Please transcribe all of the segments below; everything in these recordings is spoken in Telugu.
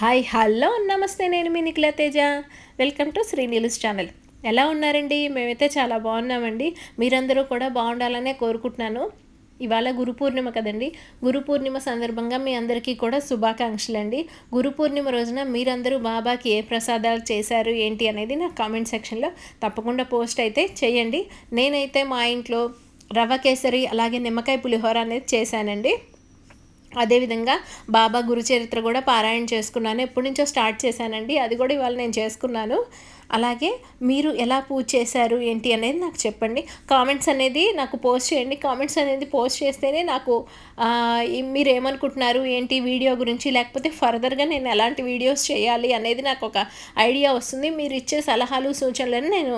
హాయ్ హలో నమస్తే, నేను మీ Nikhila Teja. Welcome to Sri Neelu's channel. ఎలా ఉన్నారండి? మేమైతే చాలా బాగున్నామండి. మీరందరూ కూడా బాగుండాలనే కోరుకుంటున్నాను. ఇవాళ గురు పూర్ణిమ కదండి. గురు పూర్ణిమ సందర్భంగా మీ అందరికీ కూడా శుభాకాంక్షలండి. గురు పూర్ణిమ రోజున మీరందరూ బాబాకి ఏ ప్రసాదాలు చేశారు ఏంటి అనేది నా కామెంట్ సెక్షన్లో తప్పకుండా పోస్ట్ అయితే చేయండి. నేనైతే మా ఇంట్లో రవ్వ కేసరి అలాగే నిమ్మకాయ పులిహోర అనేది చేశానండి. అదేవిధంగా బాబా గురుచరిత్ర కూడా పారాయణ చేసుకున్నాను. ఎప్పటి నుంచో స్టార్ట్ చేశానండి, అది కూడా ఇవాళ నేను చేసుకున్నాను. అలాగే మీరు ఎలా పూజ చేశారు ఏంటి అనేది నాకు చెప్పండి. కామెంట్స్ అనేది నాకు పోస్ట్ చేయండి. కామెంట్స్ అనేది పోస్ట్ చేస్తేనే నాకు మీరు ఏమనుకుంటున్నారు ఏంటి వీడియో గురించి, లేకపోతే ఫర్దర్గా నేను ఎలాంటి వీడియోస్ చేయాలి అనేది నాకు ఒక ఐడియా వస్తుంది. మీరు ఇచ్చే సలహాలు సూచనలను నేను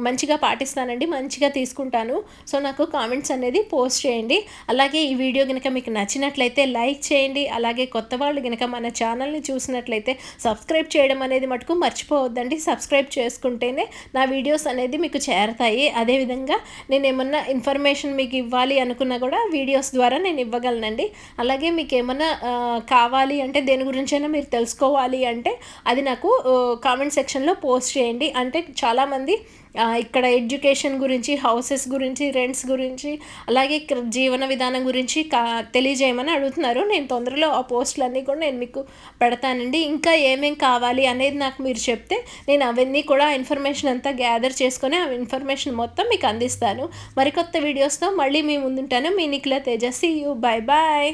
మంచిగా పాటిస్తానండి, మంచిగా తీసుకుంటాను. సో నాకు కామెంట్స్ అనేది పోస్ట్ చేయండి. అలాగే ఈ వీడియో కనుక మీకు నచ్చినట్లయితే లైక్ చేయండి. అలాగే కొత్త వాళ్ళు కనుక మన ఛానల్ని చూసినట్లయితే సబ్స్క్రైబ్ చేయడం అనేది మటుకు మర్చిపోవద్దండి. సబ్స్క్రైబ్ చేసుకుంటేనే నా వీడియోస్ అనేది మీకు చేరతాయి. అదేవిధంగా నేను ఏమన్నా ఇన్ఫర్మేషన్ మీకు ఇవ్వాలి అనుకున్నా కూడా వీడియోస్ ద్వారా నేను ఇవ్వగలనండి. అలాగే మీకు ఏమన్నా కావాలి అంటే, దేని గురించైనా మీరు తెలుసుకోవాలి అంటే అది నాకు కామెంట్ సెక్షన్లో పోస్ట్ చేయండి. అంటే చాలామంది ఇక్కడ ఎడ్యుకేషన్ గురించి, హౌసెస్ గురించి, రెంట్స్ గురించి, అలాగే జీవన విధానం గురించి తెలియజేయమని అడుగుతున్నారు. నేను తొందరలో ఆ పోస్టులన్నీ కూడా నేను మీకు పెడతానండి. ఇంకా ఏమేం కావాలి అనేది నాకు మీరు చెప్తే నేను అవన్నీ కూడా ఇన్ఫర్మేషన్ అంతా గ్యాదర్ చేసుకొని ఆ ఇన్ఫర్మేషన్ మొత్తం మీకు అందిస్తాను. మరికొత్త వీడియోస్తో మళ్ళీ మీ ముందుంటాను. మీ Nikhila Teja. See you. Bye bye.